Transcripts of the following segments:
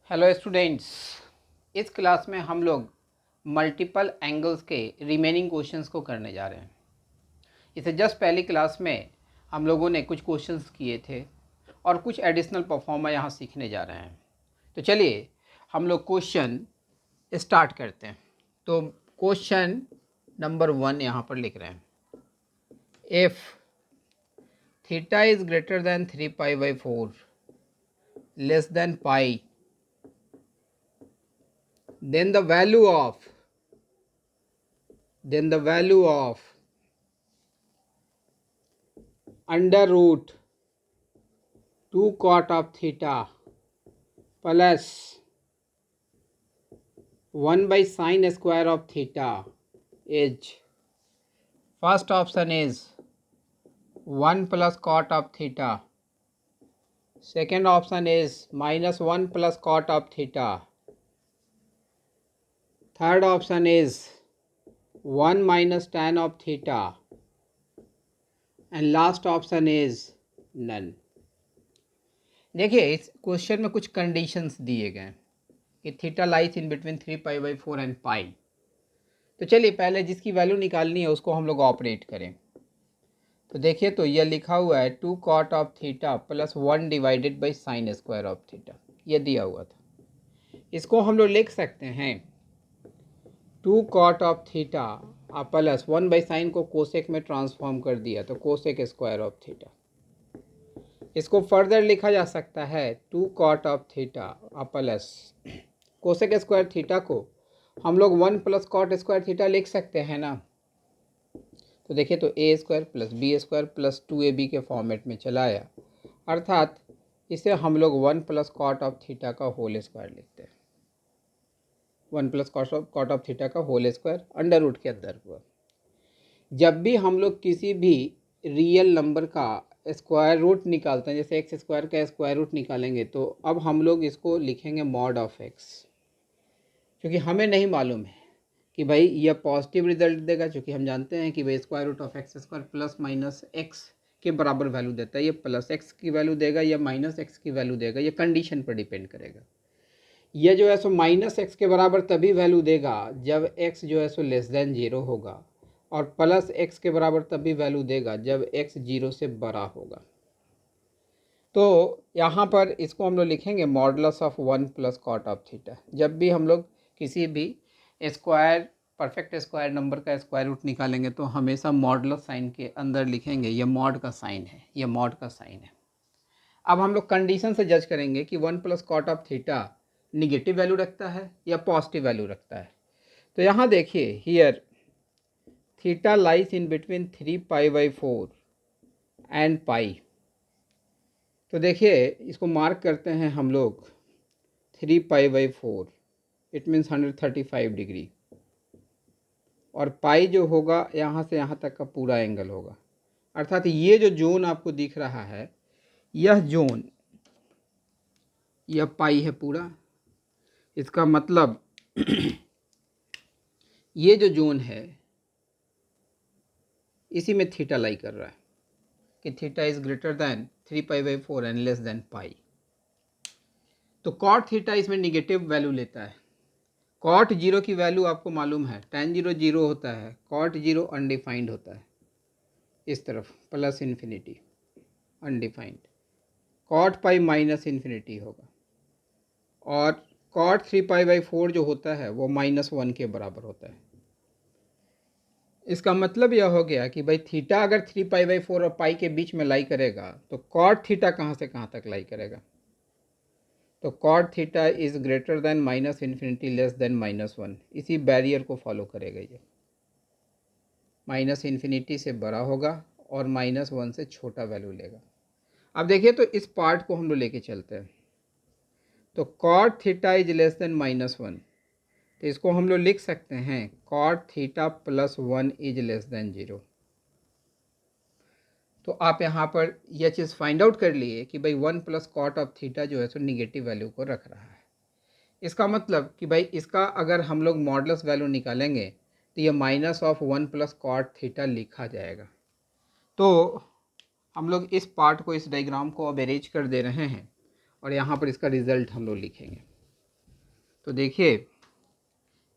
Hello students, इस class में हम लोग मल्टीपल एंगल्स के रिमेनिंग क्वेश्चंस को करने जा रहे हैं। इसे जस्ट पहली क्लास में हम लोगों ने कुछ क्वेश्चंस किए थे और कुछ एडिशनल परफॉर्मा यहाँ सीखने जा रहे हैं। तो चलिए हम लोग क्वेश्चन स्टार्ट करते हैं। तो क्वेश्चन नंबर 1 यहाँ पर लिख रहे हैं, if theta is greater than 3π/4 less than pi, then the value of under root 2 cot of theta plus 1 by sin square of theta is, first option is 1 plus cot of theta, second option is minus 1 plus cot of theta, third option is 1 minus tan of theta, and last option is none. देखिए इस question में कुछ conditions दिए गए कि theta lies in between 3π/4 and pi. तो चलिए पहले जिसकी वैल्यू निकालनी है उसको हम लोग ऑपरेट करें। तो देखिए, तो यह लिखा हुआ है 2 cot of theta plus 1 divided by sign square of theta, यह दिया हुआ था। इसको हम लोग लिख सकते हैं 2 cot of theta plus 1 by sine को कोसेक में ट्रांसफॉर्म कर दिया तो कोसेक स्क्वायर ऑफ थीटा। इसको फर्दर लिखा जा सकता है 2 cot of theta plus cosec square theta को हम लोग 1 प्लस कॉट स्क्वायर थीटा लिख सकते हैं ना। तो देखिए, तो A square plus B square plus 2ab के फॉर्मेट में चलाया, अर्थात इसे हम लोग 1 प्लस कॉट ऑफ थीटा का होल स्क्वायर लिखते हैं। 1 प्लस कॉट ऑफ थीटा का होल स्क्वायर अंडर रूट के अंदर हुआ। जब भी हम लोग किसी भी रियल नंबर का स्क्वायर रूट निकालते हैं, जैसे एक्स स्क्वायर का स्क्वायर रूट निकालेंगे, तो अब हम लोग इसको लिखेंगे मॉड ऑफ एक्स, क्योंकि हमें नहीं मालूम है कि भाई यह पॉजिटिव रिजल्ट देगा, क्योंकि हम जानते हैं कि भाई square root of x square plus minus x के बराबर वैल्यू देता है। ये प्लस एक्स की वैल्यू देगा या माइनस एक्स की वैल्यू देगा, ये कंडीशन पर डिपेंड करेगा। यह जो है सो माइनस एक्स के बराबर तभी वैल्यू देगा जब एक्स जो है सो लेस देन 0 होगा, और प्लस एक्स के बराबर तभी वैल्यू देगा जब एक्स 0 से बड़ा होगा। तो यहाँ पर इसको हम लोग लिखेंगे modulus of 1 plus cot of theta. जब भी हम लोग किसी भी स्क्वायर परफेक्ट स्क्वायर नंबर का स्क्वायर रूट निकालेंगे तो हमेशा मॉडुलस साइन के अंदर लिखेंगे, ये मॉड का साइन है, ये मॉड का साइन है। अब हम लोग कंडीशन से जज करेंगे कि 1 plus cot of theta negative value रखता है या पॉजिटिव वैल्यू रखता है। तो यहाँ देखिए, here theta lies in between 3π/4 and pi. तो देखिए इसको मार्क करते हैं हम लोग 3π/4, इट मीन्स 135 डिग्री, और पाई जो होगा यहाँ से यहाँ तक का पूरा एंगल होगा। अर्थात ये जो जोन आपको दिख रहा है, यह जोन, यह पाई है पूरा। इसका मतलब ये जो जोन है इसी में थीटा लाई कर रहा है कि theta is greater than 3π/4 and less than pi. तो कॉट थीटा इसमें निगेटिव वैल्यू लेता है। कॉट 0 की वैल्यू आपको मालूम है, tan 0 0 होता है, कॉट 0 अनडिफाइंड होता है, इस तरफ plus infinity undefined, cot pi minus infinity होगा, और कॉट 3π/4 जो होता है वो -1 के बराबर होता है। इसका मतलब यह हो गया कि भाई थीटा अगर 3π/4 और पाई के बीच में लाई करेगा तो कॉट थीटा कहाँ से कहाँ तक लाई करेगा। तो cot theta is greater than -infinity less than -1, इसी बैरियर को फॉलो करेगा। ये -इन्फिनिटी से बड़ा होगा और -1 से छोटा वैल्यू लेगा। अब देखिए, तो इस पार्ट को हम लोग लेके चलते हैं। तो cot theta is less than -1, तो इसको हम लोग लिख सकते हैं cot theta plus 1 is less than 0। तो आप यहाँ पर यह चीज़ फाइंड आउट कर लिए कि भाई 1 प्लस कॉट ऑफ थीटा जो है सो निगेटिव वैल्यू को रख रहा है। इसका मतलब कि भाई इसका अगर हम लोग मॉडुलस वैल्यू निकालेंगे तो ये -1 प्लस कॉट थीटा लिखा जाएगा। तो हम लोग इस पार्ट को, इस डायग्राम को अब अरेंज कर दे रहे हैं और यहाँ पर इसका रिजल्ट हम लोग लिखेंगे। तो देखिए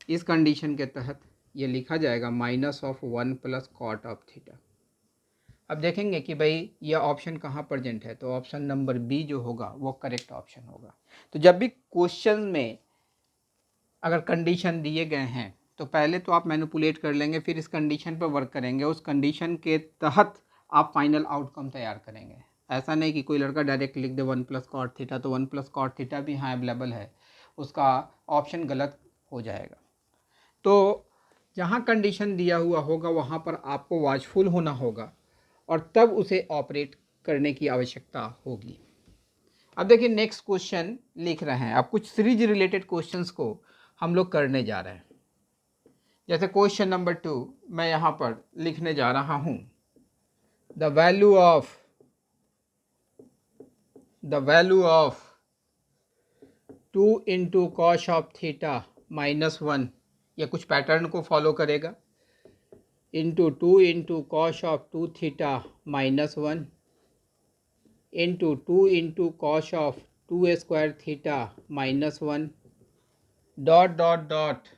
इस कंडीशन के तहत ये लिखा जाएगा -1 + cot ऑफ थीटा। अब देखेंगे कि भाई ये ऑप्शन कहाँ प्रेजेंट है, तो ऑप्शन नंबर बी जो होगा वो करेक्ट ऑप्शन होगा। तो जब भी क्वेश्चन में अगर कंडीशन दिए गए हैं तो पहले तो आप मैनिपुलेट कर लेंगे, फिर इस कंडीशन पर वर्क करेंगे, उस कंडीशन के तहत आप फाइनल आउटकम तैयार करेंगे। ऐसा नहीं कि कोई लड़का डायरेक्ट लिख दे 1 + cot थीटा, तो 1 + cot थीटा भी हाँ अवेलेबल है, उसका ऑप्शन गलत हो जाएगा। तो जहाँ कंडीशन दिया हुआ होगा वहाँ पर आपको वॉचफुल होना होगा और तब उसे ऑपरेट करने की आवश्यकता होगी। अब देखिए नेक्स्ट क्वेश्चन लिख रहे हैं। अब कुछ सीरीज रिलेटेड क्वेश्चंस को हम लोग करने जा रहे हैं। जैसे क्वेश्चन नंबर 2 मैं यहाँ पर लिखने जा रहा हूँ, the value of 2 × cos of theta -1, यह कुछ पैटर्न को फॉलो करेगा, into 2 × cos of 2 theta -1 into 2 × cos of 2² theta -1 dot dot dot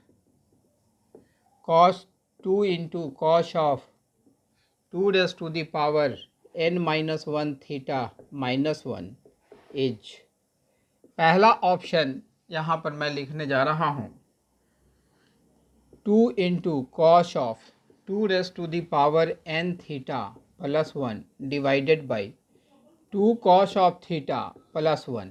cos 2 × cos of 2⁻n - 1 theta -1 is. पहला ऑप्शन यहाँ पर मैं लिखने जा रहा हूँ 2 × cos of 2⁻n theta +1 divided by 2 cos of theta +1।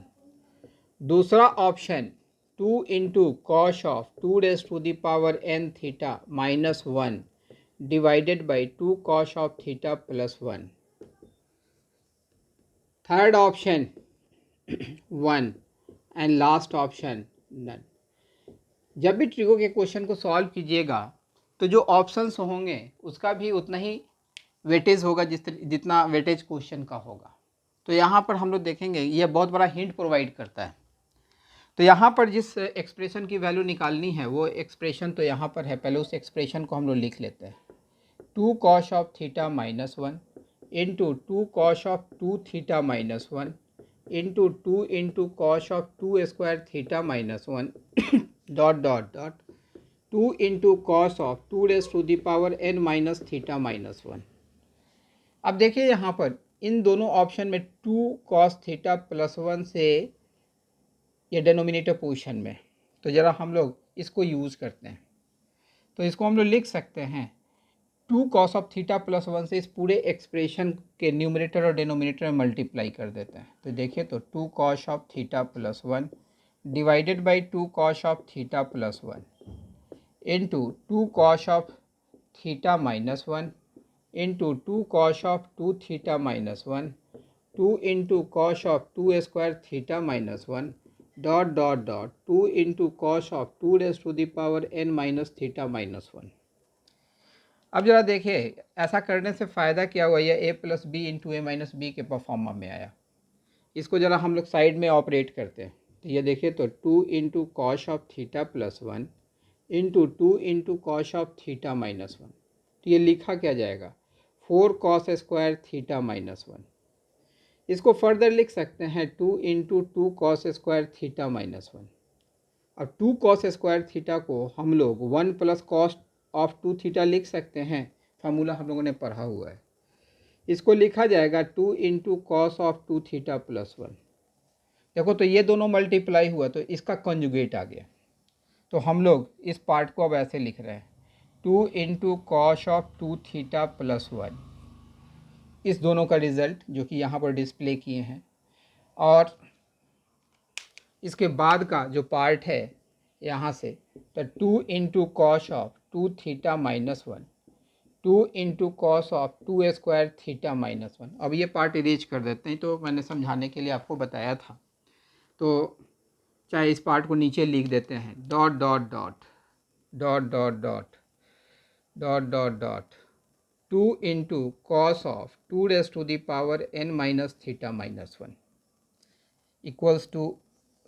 दूसरा option 2 × cos of 2⁻n theta -1 divided by 2 cos of theta +1। Third option 1 and last option none. जब भी ट्रिगो के क्वेश्चन को सॉल्व कीजिएगा तो जो ऑप्शंस होंगे उसका भी उतना ही वेटेज होगा जितना वेटेज क्वेश्चन का होगा। तो यहाँ पर हम लोग देखेंगे यह बहुत बड़ा हिंट प्रोवाइड करता है। तो यहाँ पर जिस एक्सप्रेशन की वैल्यू निकालनी है वो एक्सप्रेशन तो यहाँ पर है, पहले उस एक्सप्रेशन को हम लोग लिख लेते हैं। 2 cos of theta -1 into 2 cos of 2 theta -1 into 2 × cos of 2² theta -1 dot dot dot 2 × cos of 2⁻n - थीटा -1। अब देखिए यहाँ पर इन दोनों ऑप्शन में 2 cos थीटा +1 से ये डेनोमिनेटर पोजीशन में, तो ज़रा हम लोग इसको यूज़ करते हैं। तो इसको हम लोग लिख सकते हैं 2 cos ऑफ थीटा +1 से इस पूरे एक्सप्रेशन के न्यूमरेटर और डेनोमिनेटर में मल्टीप्लाई कर देते हैं। तो देखिए तो 2 cos of theta +1 divided by 2 cos of theta +1 into 2 cos of theta -1 into 2 cos of 2 theta -1 2 × cos of 2² theta -1 dot dot dot 2 × cos of 2⁻n - थीटा -1। अब जरा देखिए ऐसा करने से फ़ायदा क्या हुआ, यह a + b × a - b के परफॉर्मा में आया। इसको ज़रा हम लोग साइड में ऑपरेट करते हैं। तो ये देखिए तो 2 × cos of theta +1 into 2 × cos of theta -1, तो ये लिखा क्या जाएगा 4 cos² थीटा -1। इसको फर्दर लिख सकते हैं 2 × 2 cos² थीटा -1। अब 2 cos² थीटा को हम लोग 1 + cos ऑफ 2 थीटा लिख सकते हैं, फार्मूला हम लोगों ने पढ़ा हुआ है। इसको लिखा जाएगा 2 × cos ऑफ 2 थीटा +1। देखो तो ये दोनों मल्टीप्लाई हुआ तो इसका कंजुगेट आ गया। तो हम लोग इस पार्ट को अब ऐसे लिख रहे हैं 2 × cos ऑफ 2 थीटा +1, इस दोनों का रिज़ल्ट जो कि यहाँ पर डिस्प्ले किए हैं। और इसके बाद का जो पार्ट है यहाँ से तो 2 × cos of 2 theta -1 2 × cos of 2² theta -1। अब ये पार्ट इरेज कर देते हैं, तो मैंने समझाने के लिए आपको बताया था। तो चाहे इस पार्ट को नीचे लिख देते हैं dot dot dot dot dot dot dot dot dot 2 × cos of 2⁻n - थीटा -1 इक्वल्स टू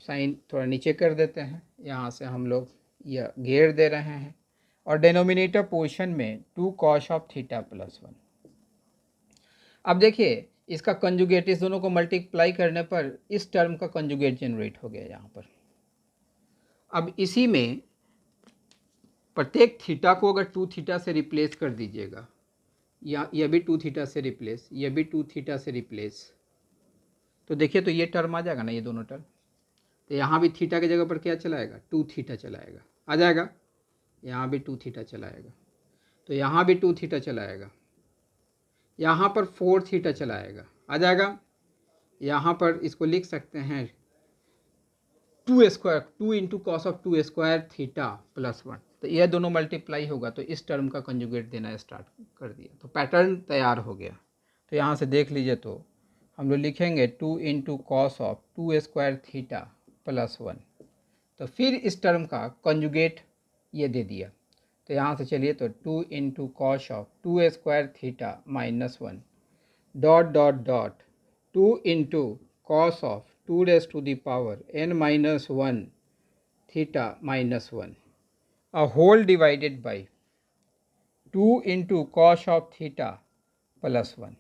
साइन थोड़ा नीचे कर देते हैं। यहाँ से हम लोग यह घेर दे रहे हैं और डेनोमिनेटर पोर्शन में 2 cos ऑफ थीटा +1। अब देखिए इसका कंजुगेट, इस दोनों को मल्टीप्लाई करने पर इस टर्म का कंजुगेट जनरेट हो गया यहाँ पर। अब इसी में प्रत्येक थीटा को अगर 2 थीटा से रिप्लेस कर दीजिएगा, या यह भी 2 थीटा से रिप्लेस, यह भी 2 थीटा से रिप्लेस, तो देखिए तो ये टर्म आ जाएगा ना, ये दोनों टर्म। तो यहाँ भी थीटा की जगह पर क्या चलाएगा, 2 थीटा चलाएगा, आ जाएगा। यहाँ भी 2 थीटा चलाएगा, तो यहाँ भी 2 थीटा चलाएगा, यहाँ पर 4 थीटा चलाएगा, आ जाएगा। यहाँ पर इसको लिख सकते हैं 2 square, 2 into cos of 2 square theta plus 1। तो यह दोनों मल्टीप्लाई होगा, तो इस टर्म का कंजुगेट देना स्टार्ट कर दिया, तो पैटर्न तैयार हो गया। तो यहाँ से देख लीजिए, तो हम लोग लिखेंगे 2 into cos of 2 square theta plus 1। तो फिर इस टर्म का कंजुगेट ये दे दिया, तो यहाँ से चलिए, तो 2 into cos of 2 square theta minus 1 dot dot dot 2 into cos of 2 raise to the power n minus 1 theta minus 1 a whole divided by 2 into cos of theta plus 1।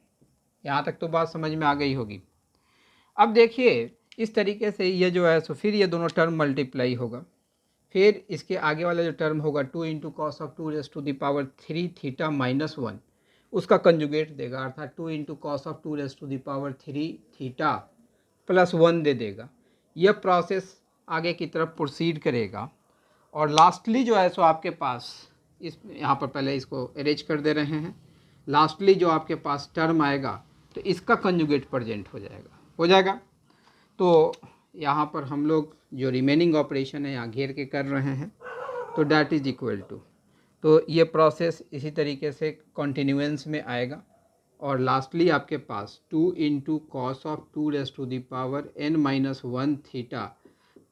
यहाँ तक तो बात समझ में आ गई होगी। अब देखिए इस तरीके से ये जो है, सो फिर ये दोनों टर्म मल्टीप्लाई होगा, फिर इसके आगे वाला जो टर्म होगा 2 into cos of 2 raise to the power 3 theta minus 1, उसका कंजुगेट देगा, अर्थात 2 into cos of 2 raise to the power 3 theta plus 1 दे देगा। यह प्रोसेस आगे की तरफ प्रोसीड करेगा, और लास्टली जो है सो आपके पास इस यहाँ पर पहले इसको अरेंज कर दे रहे हैं, लास्टली जो आपके पास टर्म आएगा तो इसका कंजुगेट प्रेजेंट हो जाएगा। तो यहाँ पर हम लोग जो रिमेनिंग ऑपरेशन है यहाँ घेर के कर रहे हैं, तो डैट इज इक्वल टू, तो ये प्रोसेस इसी तरीके से कॉन्टिन्यूएंस में आएगा, और लास्टली आपके पास 2 into cos of 2 raise to the power n minus 1 theta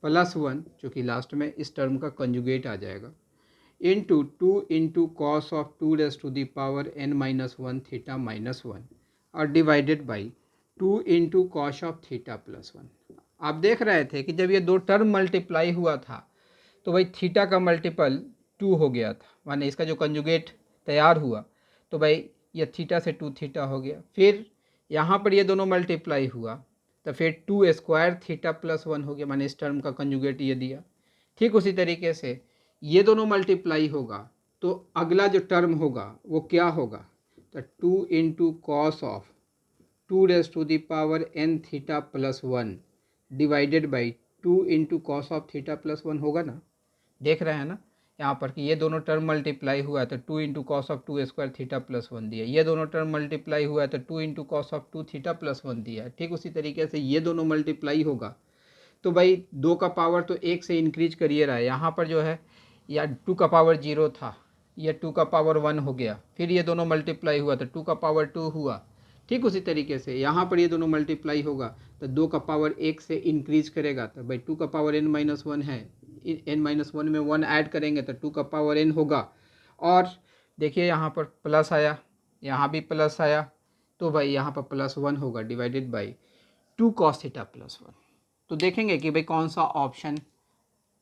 plus 1, जो कि लास्ट में इस टर्म का कंजुगेट आ जाएगा, into 2 into cos of 2 raise to the power n minus 1 theta minus 1 और divided by 2 into cos of theta plus 1। आप देख रहे थे कि जब ये दो टर्म मल्टीप्लाई हुआ था तो भाई थीटा का मल्टीपल 2 हो गया था, माने इसका जो कंजुगेट तैयार हुआ, तो भाई ये थीटा से 2 थीटा हो गया। फिर यहाँ पर ये दोनों मल्टीप्लाई हुआ, तो फिर 2 स्क्वायर थीटा प्लस 1 हो गया, माने इस टर्म का कंजुगेट ये दिया। ठीक उसी तरीके से ये दोनों मल्टीप्लाई होगा, तो अगला जो टर्म होगा वो क्या होगा, तो 2 into cos of 2 raise to the power n theta plus 1 divided by 2 into cos of theta plus 1 होगा ना। देख रहे हैं ना यहाँ पर कि ये दोनों टर्म मल्टीप्लाई हुआ है, तो 2 into cos of 2 square theta plus 1 दिया, ये दोनों टर्म मल्टीप्लाई हुआ है तो 2 into cos of 2 theta plus 1 दिया है। ठीक उसी तरीके से ये दोनों मल्टीप्लाई होगा, तो भाई 2 का पावर तो 1 से इंक्रीज करिए रहा है, यहाँ पर जो है या 2 का पावर 0 था, ये 2 का पावर 1 हो गया, फिर ये दोनों मल्टीप्लाई हुआ तो 2 का पावर 2 हुआ। ठीक उसी तरीके से यहाँ पर ये दोनों मल्टीप्लाई होगा, तो 2 का पावर 1 से इंक्रीज करेगा, तो भाई 2 का पावर n माइनस 1 है, n माइनस 1 में 1 ऐड करेंगे तो 2 का पावर n होगा। और देखिए यहाँ पर प्लस आया, यहाँ भी प्लस आया, तो भाई यहाँ पर प्लस 1 होगा divided by 2 cos theta plus 1। तो देखेंगे कि भाई कौन सा ऑप्शन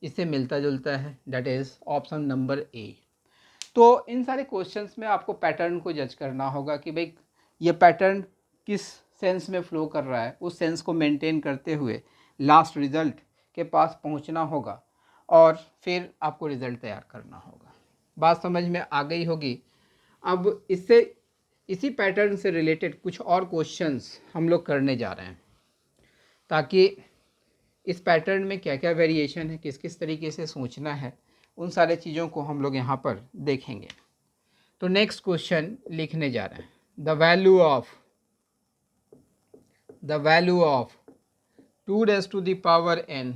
इससे मिलता जुलता है, that is option number A. तो इन सारे क्वेश्चंस में आपको पैटर्न को जज करना होगा कि भाई ये पैटर्न किस सेंस में फ्लो कर रहा है, उस सेंस को मेंटेन करते हुए लास्ट रिजल्ट के पास पहुंचना होगा, और फिर आपको रिजल्ट तैयार करना होगा। बात समझ में आ गई होगी। अब इससे इसी पैटर्न से रिलेटेड कुछ और क्वेश्चंस हम लोग करने जा रहे हैं, ताकि इस पैटर्न में क्या क्या वेरिएशन है, किस किस तरीके से सोचना है, उन सारे चीज़ों को हम लोग यहाँ पर देखेंगे। तो नेक्स्ट क्वेश्चन लिखने जा रहे हैं, the value of 2 raise to the power n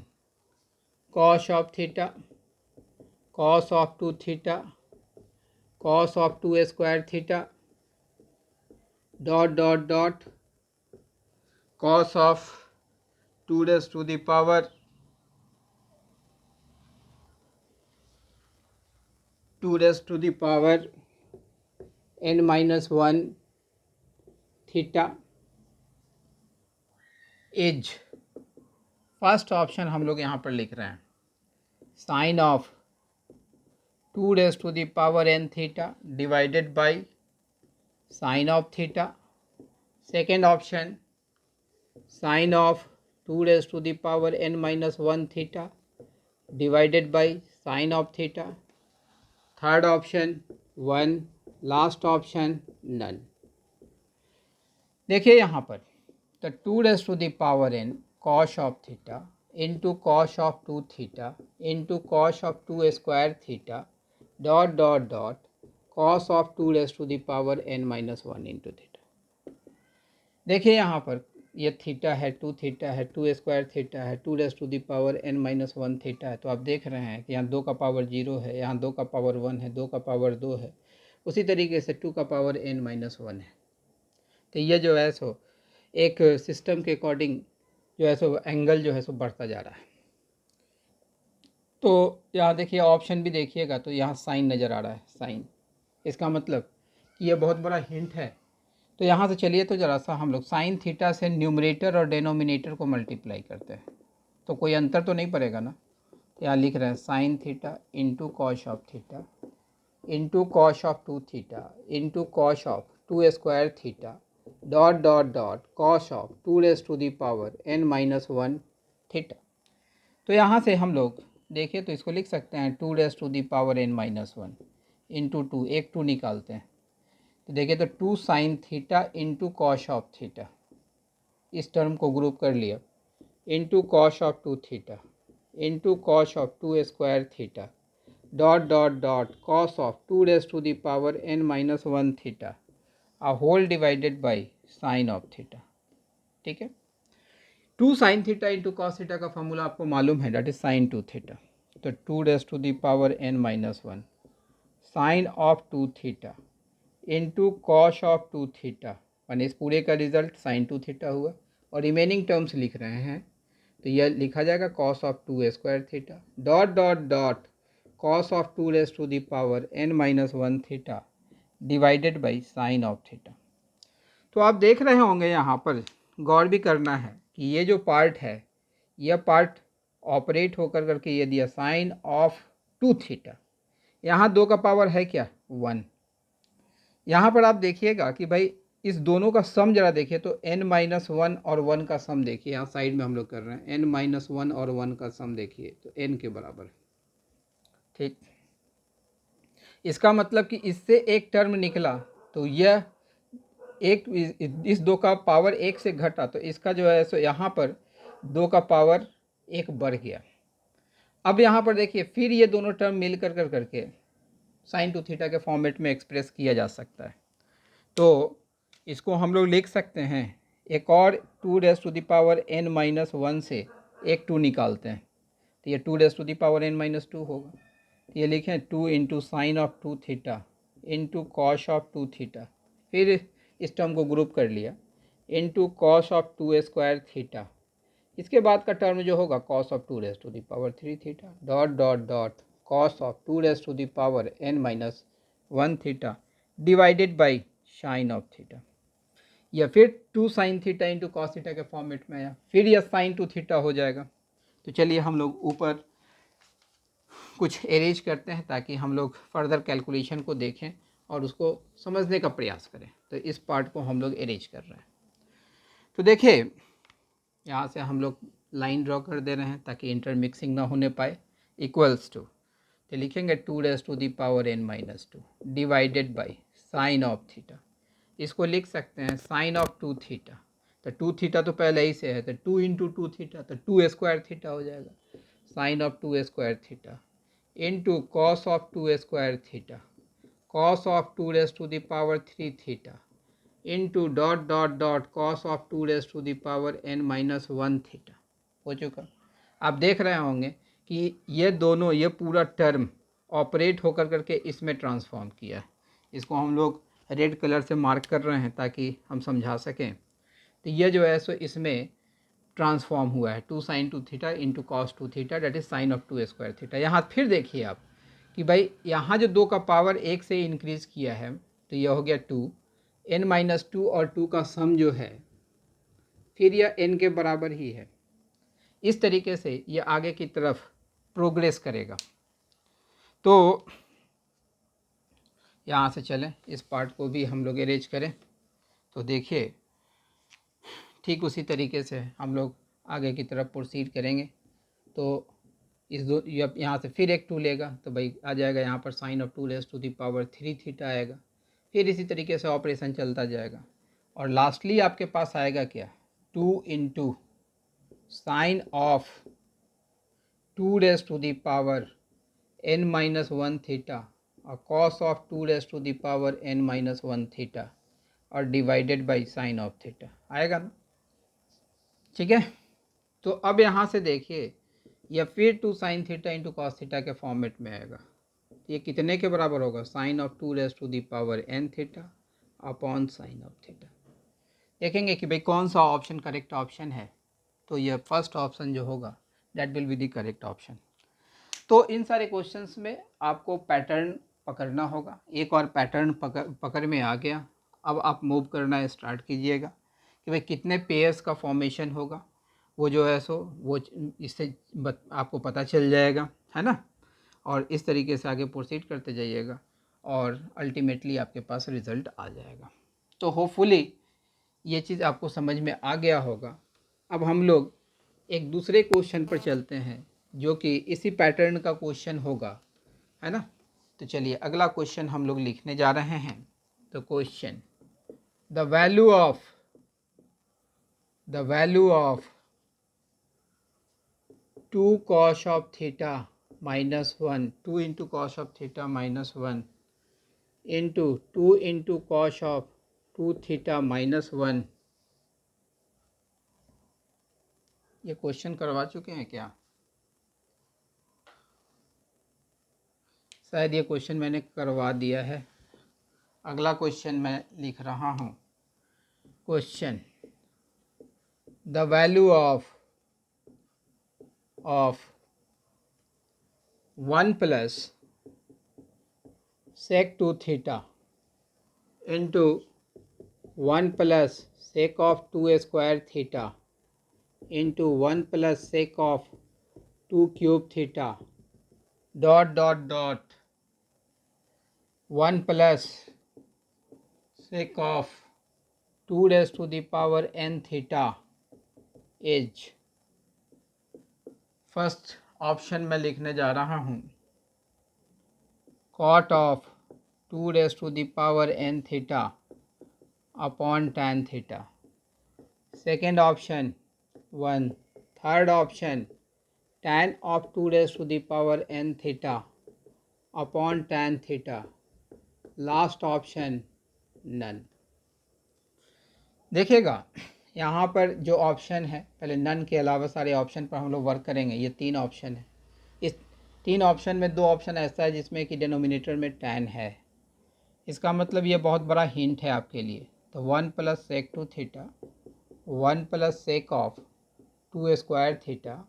cos of theta, cos of 2 theta, cos of 2 square theta dot dot dot cos of 2 raise to the power 2 raise to the power n minus 1 theta is, first option हम लोग यहाँ पर लिख रहे हैं, sine of 2 raise to the power n theta divided by sine of theta. Second option sign of 2 raise to the power n minus 1 theta divided by sine of theta, third option 1, last option none. देखिए यहाँ पर तो 2 raise to the power n cos of theta into cos of 2 theta into cos of 2 square theta dot dot dot cos of 2 raise to the power n minus 1 into theta. देखिए यहाँ पर ये theta है, 2 theta है, 2 square theta है, 2 raise to the power n minus 1 theta है। तो आप देख रहे हैं कि यहाँ 2 का पावर 0 है, यहाँ 2 का पावर 1 है, 2 का पावर 2 है, उसी तरीके से 2 का पावर n माइनस 1 है। तो ये जो है सो एक सिस्टम के अकॉर्डिंग जो है सो एंगल जो है सो बढ़ता जा रहा है। तो यहाँ देखिए ऑप्शन भी देखिएगा तो यहाँ साइन नज़र आ रहा है, साइन, इसका मतलब कि ये बहुत बड़ा हिंट है। तो यहाँ से चलिए तो ज़रा सा हम लोग साइन थीटा से न्यूमरेटर और डेनोमिनेटर को मल्टीप्लाई करते हैं, तो कोई अंतर तो नहीं पड़ेगा ना। यहाँ लिख रहे हैं sine theta into cos of theta into cos of 2 theta into cos of 2 square theta dot dot dot cos of 2 raise to the power n minus 1 theta. तो यहाँ से हम लोग देखिए तो इसको लिख सकते हैं 2 raise to the power n minus 1 into 2, एक 2 निकालते हैं तो देखिए तो 2 sine theta into cos of theta, इस टर्म को ग्रुप कर लिया, into cos of 2 theta into cos of 2 square theta dot dot dot cos of 2 raise to the power n minus 1 theta uh whole divided by sine of theta. ठीक है, 2 sine theta into cos theta का formula आपको मालूम है, date is sign 2 theta. तो 2 raise to the power n minus 1 sine of 2 theta into cos of 2 theta, यानी इस पूरे का रिजल्ट साइन 2 थीटा हुआ। और रिमेनिंग टर्म्स लिख रहे हैं तो यह लिखा जाएगा cos of 2 square theta dot dot dot cos of 2 raise to the power n minus 1 theta divided by sine of theta. तो आप देख रहे होंगे यहाँ पर गौर भी करना है कि ये जो पार्ट है यह पार्ट ऑपरेट होकर करके ये दिया साइन ऑफ 2 थीटा, यहाँ 2 का पावर है क्या 1। यहाँ पर आप देखिएगा कि भाई इस दोनों का सम जरा देखिए तो n माइनस 1 और 1 का सम देखिए, यहाँ साइड में हम लोग कर रहे हैं n माइनस 1 और 1 का सम देखिए तो n के बराबर। ठीक, इसका मतलब कि इससे एक टर्म निकला तो यह एक, इस 2 का पावर 1 से घटा तो इसका जो है सो यहाँ पर 2 का पावर 1 बढ़ गया। अब यहाँ पर देखिए फिर ये दोनों टर्म मिल कर करके साइन 2 थीटा के फॉर्मेट में एक्सप्रेस किया जा सकता है। तो इसको हम लोग लिख सकते हैं एक और 2 raise to the power n minus 1 से एक 2 निकालते हैं तो ये 2 raise to the power n minus 2 होगा। तो ये लिखें 2 into sine of 2 theta into cos of 2 theta, फिर इस टर्म को ग्रुप कर लिया, into cos of 2 square theta, इसके बाद का टर्म जो होगा cos of 2 raise to the power 3 theta dot dot dot cos of 2 raise to the power n minus 1 theta divided by sine of theta. या फिर 2 sine theta into cos theta के format में आया, फिर यह sine 2 theta हो जाएगा। तो चलिए हम लोग ऊपर कुछ अरेंज करते हैं ताकि हम लोग फर्दर कैलकुलेशन को देखें और उसको समझने का प्रयास करें। तो इस पार्ट को हम लोग अरेंज कर रहे हैं। तो देखिए यहाँ से हम लोग लाइन ड्रॉ कर दे रहे हैं ताकि इंटरमिक्सिंग ना होने पाए। इक्वल्स टू, तो लिखेंगे 2 raise to the power n minus 2 divided by sine of theta, इसको लिख सकते हैं साइन ऑफ 2 थीटा। तो 2 थीटा तो पहले ही से है तो 2 इंटू 2 थीटा तो 2 स्क्वायर थीटा हो जाएगा, sine of 2 square theta into cos of 2 square theta cos of 2 raise to the power 3 theta into dot dot dot cos of 2 raise to the power n minus 1 theta हो चुका। आप देख रहे होंगे कि ये दोनों, ये पूरा टर्म ऑपरेट होकर करके इसमें ट्रांसफॉर्म किया है। इसको हम लोग रेड कलर से मार्क कर रहे हैं ताकि हम समझा सकें। तो ये जो है सो इसमें ट्रांसफॉर्म हुआ है 2 sine 2 theta into cos 2 theta that is sine of 2 square theta. यहाँ फिर देखिए आप कि भाई यहाँ जो 2 का पावर 1 से इंक्रीज़ किया है तो यह हो गया 2, n माइनस 2 और 2 का सम जो है फिर यह n के बराबर ही है। इस तरीके से यह आगे की तरफ प्रोग्रेस करेगा। तो यहाँ से चलें इस पार्ट को भी हम लोग अरेंज करें। तो देखिए ठीक उसी तरीके से हम लोग आगे की तरफ प्रोसीड करेंगे। तो इस दो यहाँ से फिर एक 2 लेगा तो भाई आ जाएगा यहाँ पर साइन ऑफ 2⁻³ थीटा आएगा। फिर इसी तरीके से ऑपरेशन चलता जाएगा और लास्टली आपके पास आएगा क्या, 2 into sine of 2⁻n−1 theta और कॉस ऑफ 2⁻n−1 थीटा और divided by sine of theta आएगा ना। ठीक है, तो अब यहाँ से देखिए यह फिर 2 sine theta into cos theta के फॉर्मेट में आएगा। ये कितने के बराबर होगा, sine of 2⁻n theta upon sine of theta. देखेंगे कि भाई कौन सा ऑप्शन करेक्ट ऑप्शन है, तो यह फर्स्ट ऑप्शन जो होगा that will be the correct option. तो इन सारे क्वेश्चंस में आपको पैटर्न पकड़ना होगा। एक और पैटर्न पकड़ में आ गया, अब आप मूव करना स्टार्ट कीजिएगा कि भाई कितने पेयर्स का फॉर्मेशन होगा, वो जो है सो वो इससे आपको पता चल जाएगा, है ना। और इस तरीके से आगे प्रोसीड करते जाइएगा और अल्टीमेटली आपके पास रिज़ल्ट आ जाएगा। तो होपफुली ये चीज़ आपको समझ में आ गया होगा। अब हम लोग एक दूसरे क्वेश्चन पर चलते हैं जो कि इसी पैटर्न का क्वेश्चन होगा, है ना। तो चलिए अगला क्वेश्चन हम लोग लिखने जा रहे हैं। तो question, the value of 2 cos of theta minus 1, 2 into cos of theta minus 1 into 2 into cos of 2 theta minus 1। ये क्वेश्चन करवा चुके हैं क्या, शायद ये क्वेश्चन मैंने करवा दिया है। अगला क्वेश्चन मैं लिख रहा हूँ। Question, the value of 1 plus sec 2 theta into 1 plus sec of 2 square theta into 1 plus sec of 2 cube theta dot 1 plus sec of 2 raised to the power n theta is। First option में लिखने जा रहा हूँ cot of 2 raised to the power n theta upon tan theta। Second option 1। Third option tan of 2 raised to the power n theta upon tan theta। Last option none. देखिएगा यहाँ पर जो option है, पहले नन के अलावा सारे option पर हम लोग वर्क करेंगे। ये 3 ऑप्शन है, इस 3 ऑप्शन में 2 ऑप्शन ऐसा है जिसमें कि डिनोमिनेटर में tan है। इसका मतलब ये बहुत बड़ा हिंट है आपके लिए। तो 1 plus sec 2 theta, 1 plus sec of 2 square theta,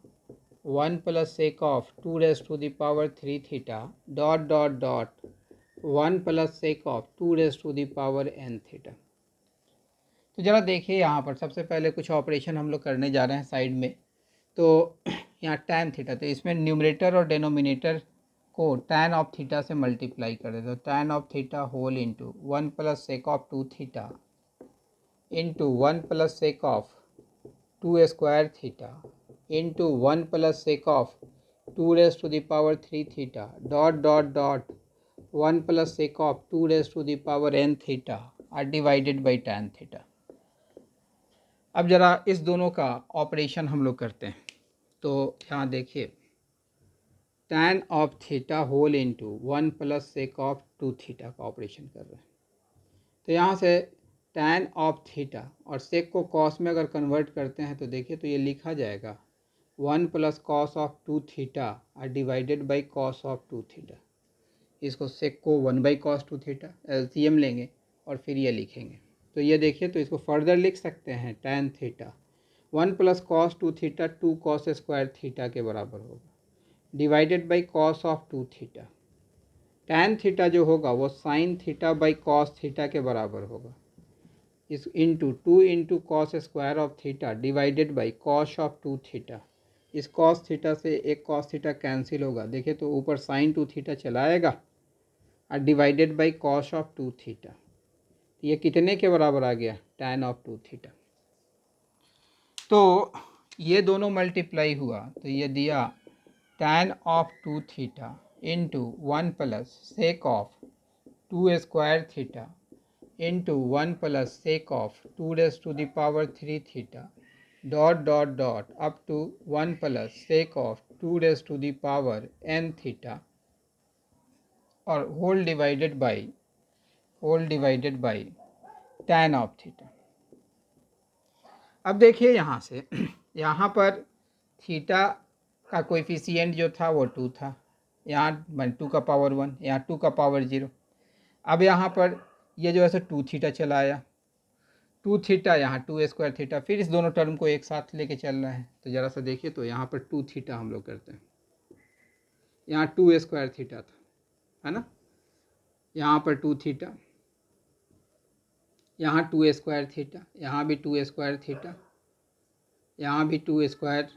1 plus sec of 2 raised to the power 3 theta dot 1 plus sec of 2 raised to the power n theta. तो ज़रा देखिए यहाँ पर सबसे पहले कुछ ऑपरेशन हम लोग करने जा रहे हैं साइड में। तो यहाँ tan थीटा, तो इसमें न्यूमरेटर और डेनोमिनेटर को tan ऑफ थीटा से मल्टीप्लाई कर देते, तो tan of theta whole into 1 plus sec of 2 theta into 1 plus sec of 2 square theta into 1 plus sec of 2 raise to the power 3 theta dot 1 plus sec of 2 raise to the power n theta are divided by tan theta. अब ज़रा इस दोनों का operation हम लोग करते हैं। तो यहाँ देखिए tan of theta whole into 1 plus sec of 2 theta का ऑपरेशन कर रहे हैं। तो यहाँ से tan ऑफ थीटा और सेक को कॉस में अगर कन्वर्ट करते हैं तो देखिए तो ये लिखा जाएगा 1 plus cos of 2 theta are divided by cos of 2 theta. इसको सेक को 1 बाई कॉस 2 थीटा एलसीएम लेंगे और फिर ये लिखेंगे। तो ये देखिए तो इसको फर्दर लिख सकते हैं tan theta 1 plus cos 2 theta 2 cos square theta के बराबर होगा divided by cos of 2 theta. tan theta जो होगा वो sine theta by cos theta के बराबर होगा, इस into 2 into cos square of theta divided by cos of 2 theta. इस कॉस थीटा से एक कॉस थीटा कैंसिल होगा, देखिए तो ऊपर साइन 2 थीटा चला आएगा और divided by cos of 2 theta. ये कितने के बराबर आ गया, tan ऑफ 2 थीटा। तो ये दोनों मल्टीप्लाई हुआ तो ये दिया tan of 2 theta into 1 plus sec of 2 square theta into 1 plus sec of 2 raised to the power 3 theta dot dot dot up to 1 plus sec of 2 raised to the power n theta or whole divided by tan of theta। अब देखिए यहाँ से यहाँ पर theta का coefficient जो था वो 2 था, यहाँ 2 का पावर 1, यहाँ 2 का पावर 0। अब यहाँ पर ये जो है 2 थीटा चला आया, 2 थीटा यहाँ 2 स्क्वायर थीटा, फिर इस दोनों टर्म को एक साथ लेके चल रहा है। तो ज़रा सा देखिए, तो यहाँ पर 2 थीटा हम लोग करते हैं, यहाँ 2 स्क्वायर थीटा था, है ना, यहाँ पर 2 थीटा, यहाँ 2 स्क्वायर थीटा, यहाँ भी 2 स्क्वायर थीटा, यहाँ भी 2 स्क्वायर,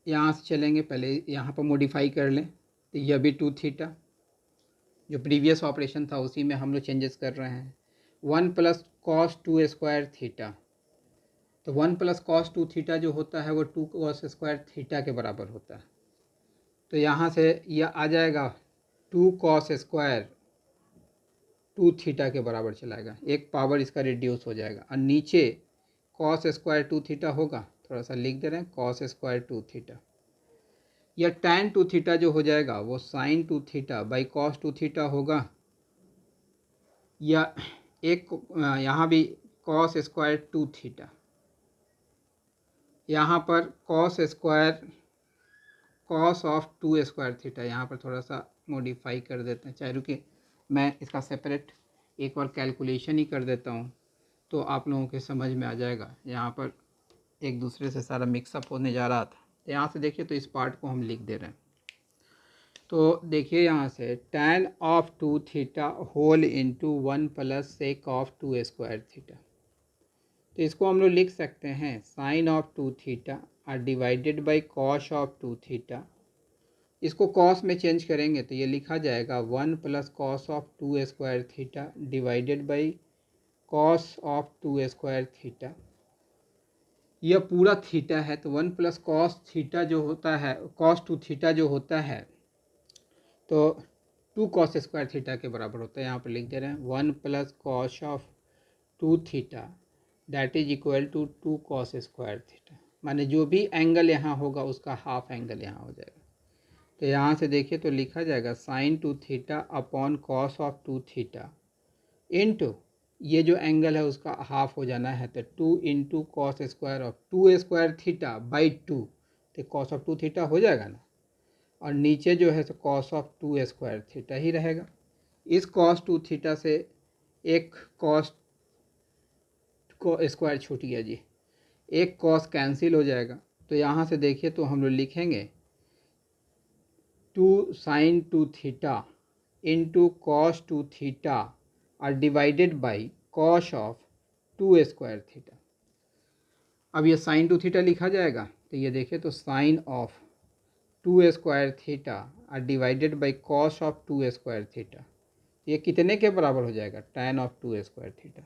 यहाँ से चलेंगे, पहले यहाँ पर मॉडिफाई कर लें तो यह भी 2 थीटा, जो प्रीवियस ऑपरेशन था उसी में हम लोग चेंजेस कर रहे हैं। 1 प्लस कॉस 2 स्क्वायर थीटा, तो 1 प्लस कॉस 2 थीटा जो होता है वो 2 कॉस स्क्वायर थीटा के बराबर होता है। तो यहाँ से यह आ जाएगा 2 कॉस स्क्वायर 2 थीटा के बराबर चलाएगा, एक पावर इसका रिड्यूस हो जाएगा, और नीचे कॉस स्क्वायर 2 थीटा होगा, थोड़ा सा लिख दे रहे हैं, कॉस स्क्वायर 2 थीटा। यह tan 2 थीटा जो हो जाएगा वो sine 2 theta by cos 2 theta होगा, या एक यहाँ भी कॉस स्क्वायर 2 थीटा, यहाँ पर cos square cos of 2 square theta, यहाँ पर थोड़ा सा मॉडिफाई कर देते हैं, चाहे रुकिए मैं इसका सेपरेट एक बार कैलकुलेशन ही कर देता हूँ तो आप लोगों के समझ में आ जाएगा। यहाँ पर एक दूसरे से सारा मिक्सअप होने जा रहा था, तो यहाँ से देखिए, तो इस पार्ट को हम लिख दे रहे हैं। तो देखिए यहाँ से tan of 2 theta whole into 1 plus sec of 2 square theta, तो इसको हम लोग लिख सकते हैं साइन ऑफ 2 थीटा और divided by cos of 2 theta. इसको कॉस में चेंज करेंगे तो ये लिखा जाएगा 1 plus cos of 2 square theta divided by cos of 2 square theta. यह पूरा थीटा है, तो 1 प्लस कॉस थीटा जो होता है, कॉस 2 थीटा जो होता है, तो 2 कॉस स्क्वायर थीटा के बराबर होता है। यहाँ पर लिख दे रहे हैं 1 plus cos of 2 theta that is equal to 2 cos square theta, माने जो भी एंगल यहाँ होगा उसका हाफ एंगल यहाँ हो जाएगा। तो यहाँ से देखिए तो लिखा जाएगा sine 2 theta upon cos of 2 theta into ये जो एंगल है उसका हाफ हो जाना है, तो 2 into cos square of 2 square theta by 2, तो कॉस ऑफ 2 थीटा हो जाएगा ना, और नीचे जो है तो कॉस ऑफ 2 स्क्वायर थीटा ही रहेगा। इस कॉस 2 थीटा से एक कॉस को स्क्वायर छूट गया जी, एक कॉस कैंसिल हो जाएगा। तो यहाँ से देखिए तो हम लोग लिखेंगे 2 sine 2 theta into cos 2 theta और divided by cos of 2 square theta. अब ये साइन 2 थीटा लिखा जाएगा, तो ये देखिए तो साइन ऑफ 2 स्क्वायर थीटा और divided by cos of 2 square theta, ये कितने के बराबर हो जाएगा, tan ऑफ 2 स्क्वायर थीटा।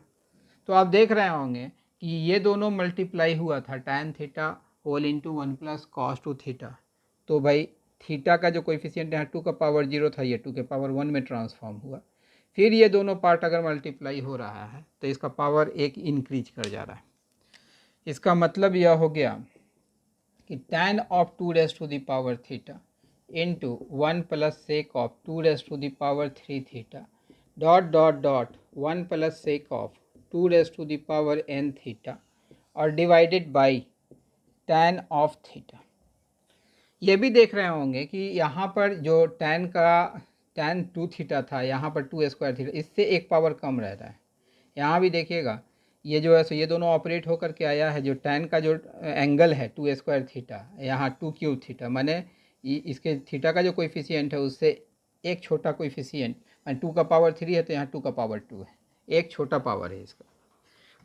तो आप देख रहे होंगे कि ये दोनों मल्टीप्लाई हुआ था, tan theta whole into 1 plus cos 2 theta, तो भाई थीटा का जो कोएफिशिएंट यहाँ 2 का पावर 0 था, ये 2 के पावर 1 में ट्रांसफॉर्म हुआ। फिर ये दोनों पार्ट अगर मल्टीप्लाई हो रहा है तो इसका पावर एक इंक्रीज कर जा रहा है। इसका मतलब यह हो गया कि tan of 2 raise to the power theta into 1 plus sec of 2 raise to the power 3 theta dot dot dot 1 plus sec of 2 raise to the power n theta और divided by tan of theta. ये भी देख रहे होंगे कि यहाँ पर जो tan 2 थीटा था, यहाँ पर 2 स्क्वायर थीटा, इससे एक पावर कम रह रहा है। यहाँ भी देखिएगा ये जो है सो ये दोनों ऑपरेट होकर के आया है, जो tan का जो एंगल है 2 स्क्वायर थीटा, यहाँ 2 क्यूब थीटा, माने इसके थीटा का जो कोएफिशिएंट है उससे एक छोटा कोएफिशिएंट, 2 का पावर 3 है तो यहाँ 2 का पावर 2 है, एक छोटा पावर है इसका।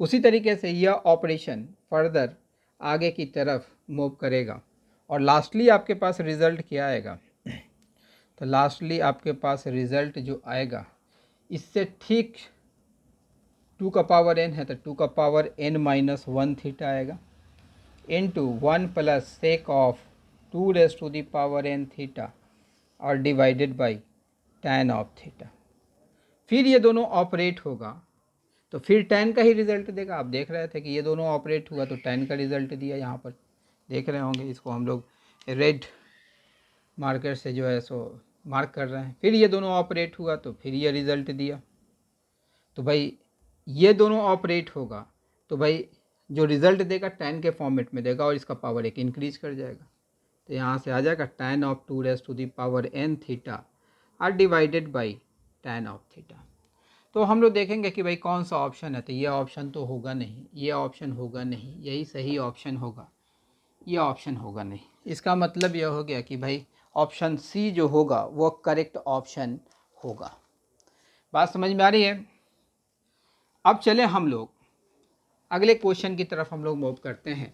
उसी तरीके से यह ऑपरेशन फर्दर आगे की तरफ मूव करेगा और लास्टली आपके पास रिज़ल्ट क्या आएगा, तो लास्टली आपके पास रिज़ल्ट जो आएगा इससे ठीक 2 का पावर n है तो 2 का पावर n माइनस 1 थीटा आएगा into 1 plus sec of 2 raise to the power n theta और divided by tan of theta. फिर ये दोनों ऑपरेट होगा तो फिर tan का ही रिजल्ट देगा। आप देख रहे थे कि ये दोनों ऑपरेट हुआ तो tan का रिजल्ट दिया। यहाँ पर देख रहे होंगे, इसको हम लोग रेड मार्कर से जो है सो मार्क कर रहे हैं। फिर ये दोनों ऑपरेट हुआ तो फिर ये रिजल्ट दिया। तो भाई ये दोनों ऑपरेट होगा तो भाई जो रिजल्ट देगा tan के फॉर्मेट में देगा और इसका पावर एक इंक्रीज कर जाएगा। तो यहाँ से आ जाएगा tan of 2 raise to the power n theta और divided by tan of theta. तो हम लोग देखेंगे कि भाई कौन सा ऑप्शन है। तो ये ऑप्शन तो होगा नहीं, ये ऑप्शन होगा नहीं, यही सही ऑप्शन होगा, ये ऑप्शन होगा नहीं। इसका मतलब यह हो गया कि भाई ऑप्शन सी जो होगा वो करेक्ट ऑप्शन होगा। बात समझ में आ रही है? अब चले हम लोग अगले क्वेश्चन की तरफ हम लोग मूव करते हैं।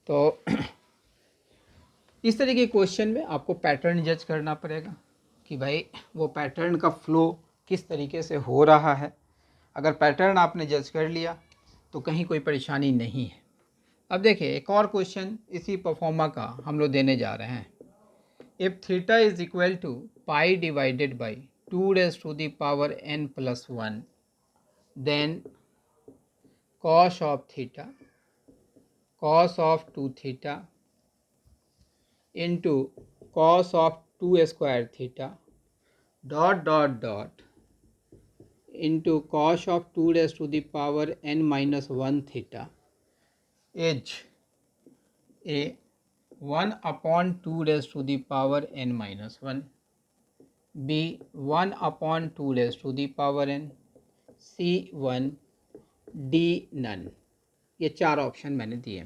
तो इस तरह के क्वेश्चन में आपको पैटर्न जज करना पड़ेगा कि भाई वो पैटर्न का फ्लो किस तरीके से हो रहा है। अगर पैटर्न आपने जज कर लिया तो कहीं कोई परेशानी नहीं है। अब देखिए एक और क्वेश्चन इसी परफॉर्मा का हम लोग देने जा रहे हैं। If theta is equal to pi divided by 2 raise to the power n plus 1 then cos of theta cos of 2 theta into cos of 2 square theta dot dot dot into cos of 2 raised to the power n minus 1 theta is a 1 upon 2 raised to the power n minus 1, b 1 upon 2 raised to the power n, c 1, d none। ये चार option मैंने दिए।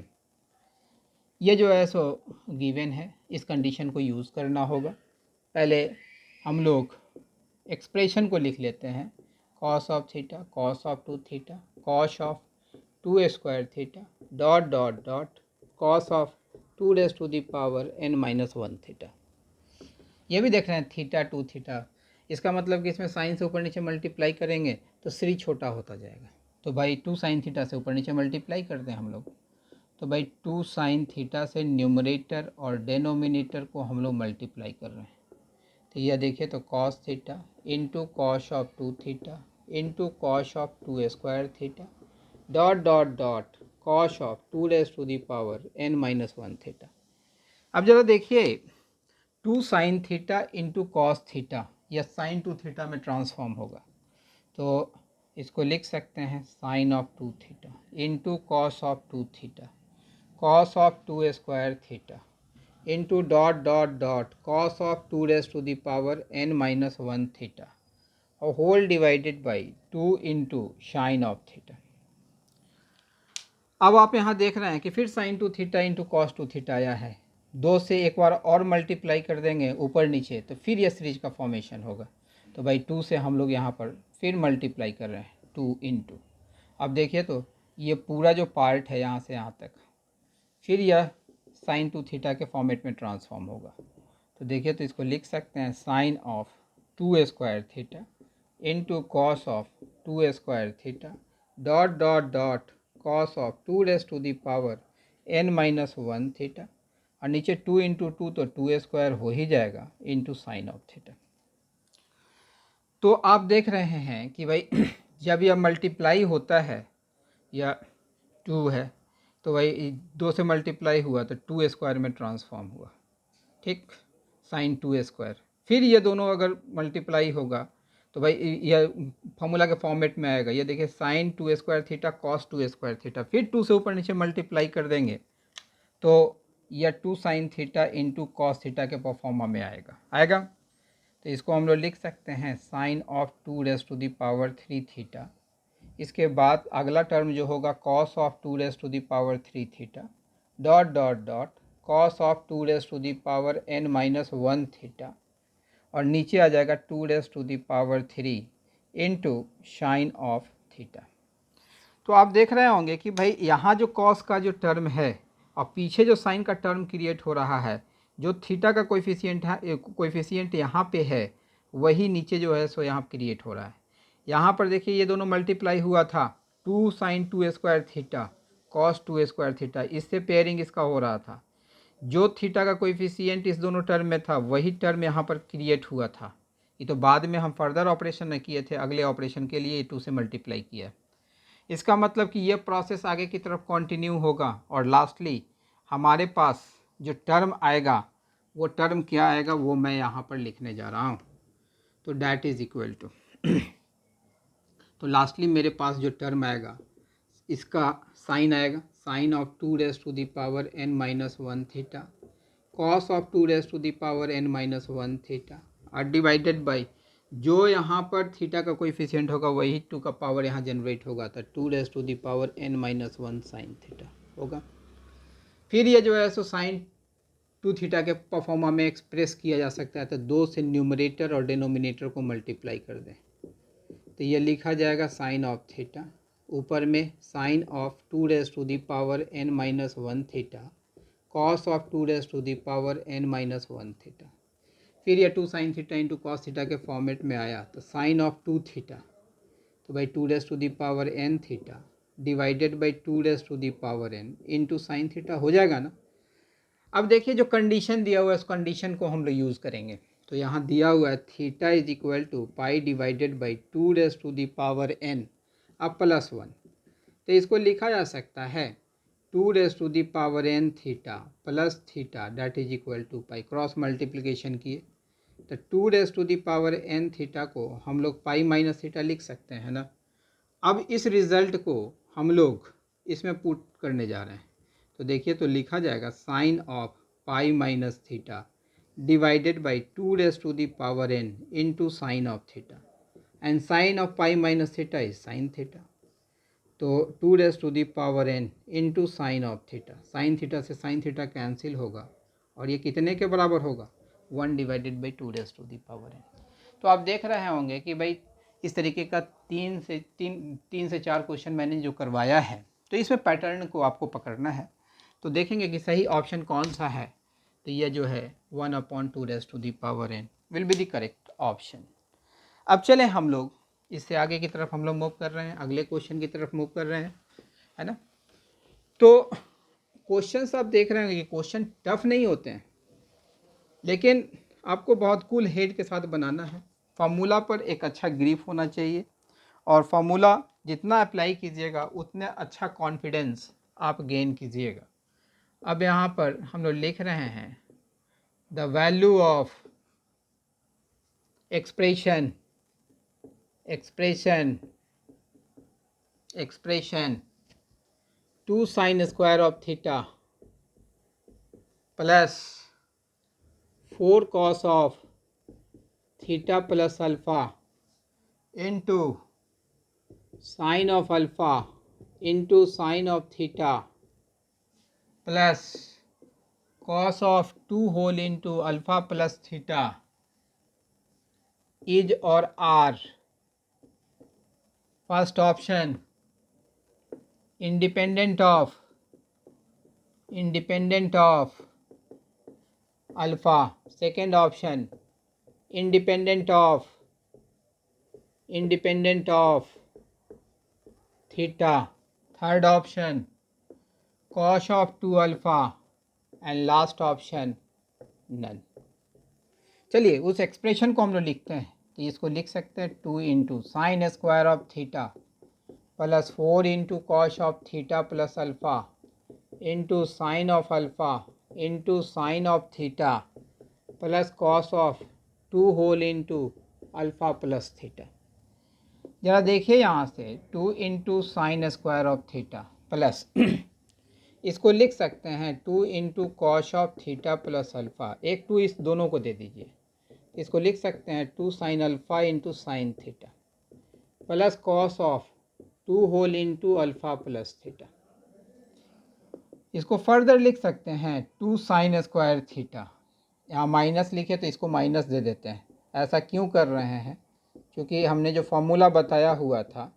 ये जो है so given है, इस condition को यूज़ करना होगा। पहले हम लोग एक्सप्रेशन को लिख लेते हैं। cos of theta cos of 2 theta cos of 2 square theta dot dot dot cos of 2 raise to the power n minus 1 theta. ये भी देख रहे हैं थीटा 2 थीटा, इसका मतलब कि इसमें साइन से ऊपर नीचे मल्टीप्लाई करेंगे तो श्री छोटा होता जाएगा। तो भाई 2 साइन थीटा से ऊपर नीचे मल्टीप्लाई करते हैं हम लोग। तो भाई 2 साइन थीटा से न्यूमरेटर और डेनोमिनेटर को हम लोग मल्टीप्लाई कर रहे हैं। तो यह देखिए तो cos theta into cos of 2 theta into cos of 2 square theta dot dot dot cos of 2 raise to the power n minus 1 theta. अब ज़रा देखिए 2 sine theta into cos theta यह साइन 2 थीटा में ट्रांसफॉर्म होगा। तो इसको लिख सकते हैं sine of 2 theta into cos of 2 theta cos of 2 square theta into dot dot dot cos of 2 raise to the power n minus 1 theta और whole divided by 2 into sine of theta. अब आप यहाँ देख रहे हैं कि फिर sine 2 theta into cos 2 theta आया है। 2 से एक बार और मल्टीप्लाई कर देंगे ऊपर नीचे तो फिर यह सीरीज का फॉर्मेशन होगा। तो भाई 2 से हम लोग यहाँ पर फिर मल्टीप्लाई कर रहे हैं 2 इंटू। अब देखिए तो ये पूरा जो पार्ट है यहाँ से यहाँ तक फिर यह साइन 2 थीटा के फॉर्मेट में ट्रांसफॉर्म होगा। तो देखिए तो इसको लिख सकते हैं sine of 2 square theta into cos of 2 square theta dot dot dot cos of 2 raise to the power n minus 1 theta और नीचे 2 इंटू 2 तो 2 स्क्वायर हो ही जाएगा इंटू साइन ऑफ थीटा। तो आप देख रहे हैं कि भाई जब यह मल्टीप्लाई होता है या 2 है तो भाई 2 से मल्टीप्लाई हुआ तो 2 स्क्वायर में ट्रांसफॉर्म हुआ, ठीक, साइन 2 स्क्वायर। फिर ये दोनों अगर मल्टीप्लाई होगा तो भाई यह फॉर्मूला के फॉर्मेट में आएगा। ये देखिए sine 2 square theta cos 2 square theta फिर 2 से ऊपर नीचे मल्टीप्लाई कर देंगे तो यह 2 sine theta into cos theta के फॉर्मा में आएगा। तो इसको हम लोग लिख सकते हैं sine of 2 raise to the power 3 theta. इसके बाद अगला टर्म जो होगा cos of 2 raise to the power 3 theta dot dot dot cos of 2 raise to the power n minus 1 theta और नीचे आ जाएगा 2 raise to the power 3 into sine of theta. तो आप देख रहे होंगे कि भाई यहाँ जो cos का जो टर्म है और पीछे जो साइन का टर्म क्रिएट हो रहा है, जो थीटा का कोएफिशिएंट यहाँ पे है वही नीचे जो है सो यहाँ क्रिएट हो रहा है। यहाँ पर देखिए ये दोनों मल्टीप्लाई हुआ था 2 sine 2 square theta cos 2 square theta, इससे पेयरिंग इसका हो रहा था। जो थीटा का कोएफिशिएंट इस दोनों टर्म में था वही टर्म यहाँ पर क्रिएट हुआ था। ये तो बाद में हम फर्दर ऑपरेशन नहीं किए थे, अगले ऑपरेशन के लिए 2 से मल्टीप्लाई किया। इसका मतलब कि ये प्रोसेस आगे की तरफ कंटिन्यू होगा और लास्टली हमारे पास जो टर्म आएगा वो टर्म क्या आएगा वो मैं यहाँ पर लिखने जा रहा हूँ। तो डैट इज़ इक्वल टू तो लास्टली मेरे पास जो टर्म आएगा इसका साइन आएगा, sine of 2 raise to the power n minus 1 theta, cos of 2 raise to the power n minus 1 theta और डिवाइडेड बाई जो यहाँ पर थीटा का कोएफिशिएंट होगा वही 2 का पावर यहाँ जनरेट होगा तो 2 raise to the power n minus 1 sine theta होगा। फिर ये जो है सो साइन 2 थीटा के परफॉर्मा में एक्सप्रेस किया जा सकता है, तो 2 से न्यूमरेटर और डिनोमिनेटर को मल्टीप्लाई कर दें तो ये लिखा जाएगा साइन ऑफ थीटा, ऊपर में sine of 2 raise to the power n minus 1 theta, cos of 2 raise to the power n minus 1 theta. फिर ये 2 sine theta into cos theta के फॉर्मेट में आया तो साइन ऑफ 2 थीटा तो भाई 2 raise to the power n theta divided by 2 raise to the power n into sine theta हो जाएगा ना। अब देखिए जो कंडीशन दिया हुआ है उस कंडीशन को हम लोग यूज़ करेंगे। तो यहाँ दिया हुआ है theta is equal to pi divided by 2 raise to the power n अब प्लस 1, तो इसको लिखा जा सकता है 2 raise to the power n theta plus theta that is equal to pi, cross multiplication किए तो 2 raise to the power n theta को हम लोग पाई माइनस थीटा लिख सकते हैं ना। अब इस रिज़ल्ट को हम लोग इसमें पुट करने जा रहे हैं तो देखिए तो लिखा जाएगा sine of pi minus theta divided by 2 raise to the power n into sine of theta and sine of pi minus theta is sine theta तो 2 raise to the power n into sine of theta, sine theta से sine theta cancel होगा और ये कितने के बराबर होगा 1 divided by 2 raise to the power n। तो आप देख रहे होंगे कि भाई इस तरीके का 3 से 4 क्वेश्चन मैंने जो करवाया है तो इसमें पैटर्न को आपको पकड़ना है। तो देखेंगे कि सही ऑप्शन कौन सा है, तो यह जो है 1/2 raise to the power n will be the correct option. अब चले हम लोग इससे आगे की तरफ हम लोग मूव कर रहे हैं, अगले क्वेश्चन की तरफ मूव कर रहे हैं, है ना। तो क्वेश्चन आप देख रहे हैं कि क्वेश्चन टफ नहीं होते हैं लेकिन आपको बहुत कूल हेड के साथ बनाना है। फार्मूला पर एक अच्छा ग्रिप होना चाहिए और फार्मूला जितना अप्लाई कीजिएगा उतना अच्छा कॉन्फिडेंस आप गेन कीजिएगा। अब यहाँ पर हम लोग लिख रहे हैं the value of expression 2 sine square of theta plus 4 cos of theta plus alpha into sine of alpha into sine of theta plus cos of 2 whole into alpha plus theta is और our first option independent of alpha, second option independent of theta, third option cos of 2 alpha and last option none। चलिए उस expression को हम लोग लिखते हैं तो इसको लिख सकते हैं 2 into sine square of theta plus 4 into cos of theta plus alpha into sine of alpha into sine of theta plus cos of 2 whole into alpha plus theta. ज़रा देखिए यहाँ से 2 into sine square of theta plus इसको लिख सकते हैं 2 into cos of theta plus alpha, एक 2 इस दोनों को दे दीजिए, इसको लिख सकते हैं 2 sine alpha into sine theta plus cos of 2 whole into alpha plus theta. इसको फर्दर लिख सकते हैं 2 साइन स्क्वायर थीटा, यहाँ माइनस लिखे तो इसको माइनस दे देते हैं। ऐसा क्यों कर रहे हैं, क्योंकि हमने जो फॉर्मूला बताया हुआ था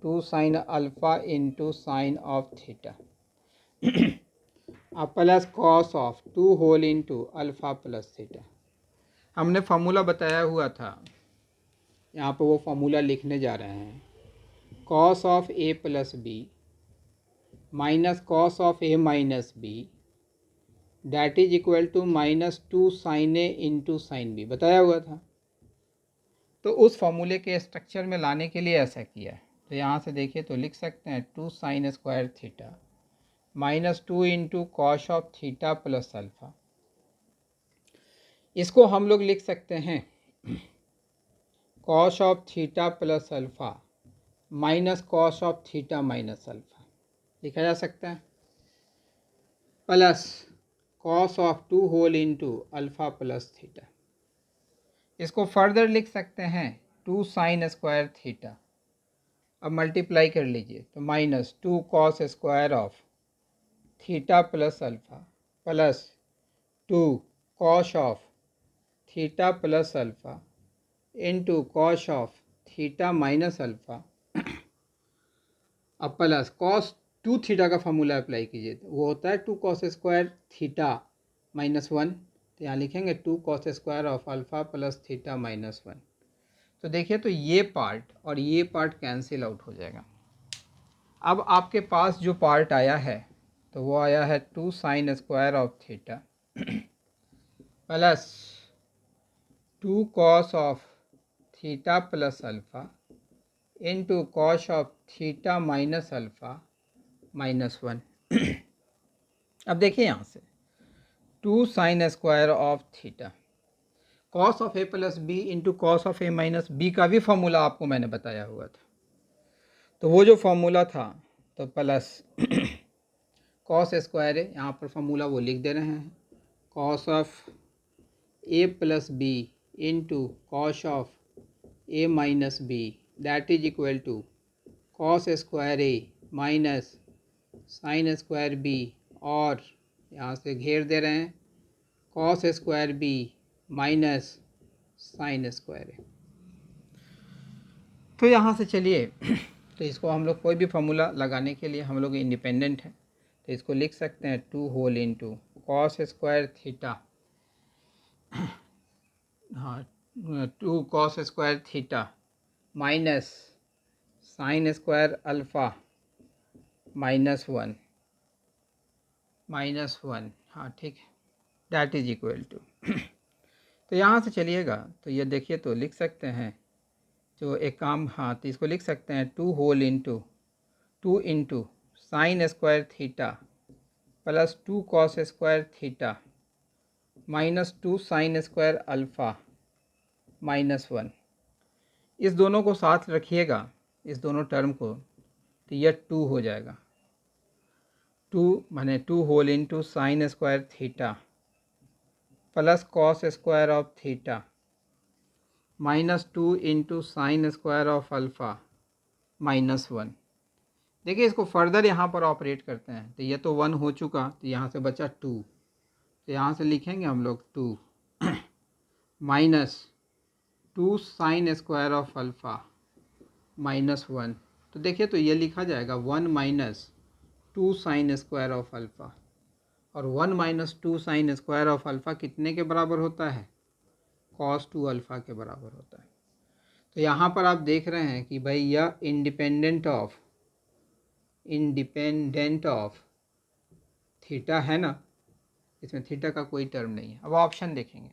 2 sine alpha into sine of theta plus cos of 2 whole into alpha plus theta. हमने फार्मूला बताया हुआ था, यहाँ पर वो फार्मूला लिखने जा रहे हैं cos of A plus B minus cos of A minus B that is equal to -2 sin A into sine B, बताया हुआ था। तो उस फॉर्मूले के स्ट्रक्चर में लाने के लिए ऐसा किया है। तो यहाँ से देखिए तो लिख सकते हैं 2 sin square theta -2 into cos of theta plus alpha. इसको हम लोग लिख सकते हैं cos of theta plus alpha minus cos of theta minus alpha लिखा जा सकता है, plus cos of 2 whole into alpha plus theta. इसको फर्दर लिख सकते हैं 2 sin स्क्वायर थीटा, अब मल्टीप्लाई कर लीजिए तो -2 cos square of theta plus alpha plus 2 cos of theta plus alpha into cos of theta minus alpha, अब plus cos 2 theta का फॉर्मूला अप्लाई कीजिए तो वो होता है 2 cos स्क्वायर थीटा -1, तो यहाँ लिखेंगे 2 cos square of alpha plus theta -1। तो देखिए तो ये पार्ट और ये पार्ट कैंसिल आउट हो जाएगा। अब आपके पास जो पार्ट आया है तो वो आया है 2 sin square of theta plus 2 cos of theta plus alpha into cos of theta minus alpha -1। अब देखिए यहाँ से 2 sin square of theta cos of A plus B into cos of A minus B का भी formula आपको मैंने बताया हुआ था। तो वो जो फॉर्मूला था तो प्लस कॉस स्क्वायर है, यहाँ पर फॉर्मूला वो लिख दे रहे हैं cos of A plus B into cos of A minus B that is equal to cos square A minus sine square B, और यहाँ से घेर दे रहे हैं cos square B minus sine square A. तो यहाँ से चलिए तो इसको हम लोग कोई भी फॉर्मूला लगाने के लिए हम लोग इंडिपेंडेंट हैं, तो इसको लिख सकते हैं 2 whole into cos square theta, हाँ 2 cos square theta minus sine square alpha -1, हाँ ठीक है, डैट इज इक्वल टू तो यहाँ से चलिएगा तो ये देखिए तो लिख सकते हैं जो एक काम, हाँ तो इसको लिख सकते हैं 2 whole into 2 into sine square theta plus 2 cos square theta -2 sine square alpha -1। इस दोनों को साथ रखिएगा, इस दोनों टर्म को, तो यह 2 हो जाएगा। 2 माने 2 whole into sine square theta plus cos square of theta -2 into sine square of alpha -1। देखिए इसको फर्दर यहाँ पर ऑपरेट करते हैं तो ये तो 1 हो चुका, तो यहाँ से बचा 2, तो यहाँ से लिखेंगे हम लोग 2 -2 साइन स्क्वायर ऑफ अल्फ़ा -1। तो देखिए तो ये लिखा जाएगा 1 - 2 साइन स्क्वायर ऑफ अल्फ़ा, और 1 - 2 साइन स्क्वायर ऑफ अल्फ़ा कितने के बराबर होता है, cos 2 अल्फ़ा के बराबर होता है। तो यहाँ पर आप देख रहे हैं कि भाई यह इंडिपेंडेंट ऑफ थीटा है ना, इसमें थीटा का कोई टर्म नहीं है। अब ऑप्शन देखेंगे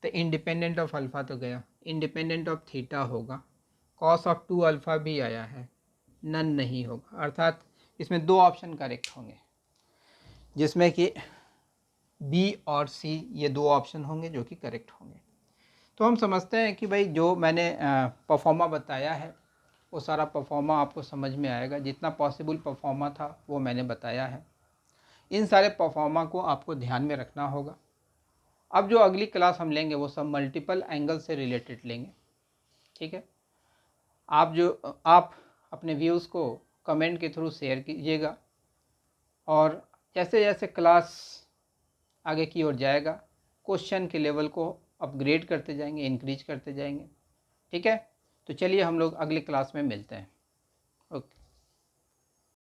तो इंडिपेंडेंट ऑफ अल्फ़ा तो गया, इंडिपेंडेंट ऑफ थीटा होगा, cos ऑफ 2 अल्फ़ा भी आया है, नन नहीं होगा, अर्थात इसमें 2 ऑप्शन करेक्ट होंगे, जिसमें कि बी और सी ये 2 ऑप्शन होंगे जो कि करेक्ट होंगे। तो हम समझते हैं कि भाई जो मैंने परफॉर्मा बताया है वो सारा परफॉर्मा आपको समझ में आएगा, जितना पॉसिबल परफॉर्मा था वो मैंने बताया है। इन सारे परफॉर्मा को आपको ध्यान में रखना होगा। अब जो अगली क्लास हम लेंगे वो सब मल्टीपल एंगल से रिलेटेड लेंगे, ठीक है। आप अपने व्यूज़ को कमेंट के थ्रू शेयर कीजिएगा, और जैसे जैसे क्लास आगे की ओर जाएगा क्वेश्चन के लेवल को अपग्रेड करते जाएंगे, इंक्रीज करते जाएंगे, ठीक है। तो चलिए हम लोग अगली क्लास में मिलते हैं। ओके।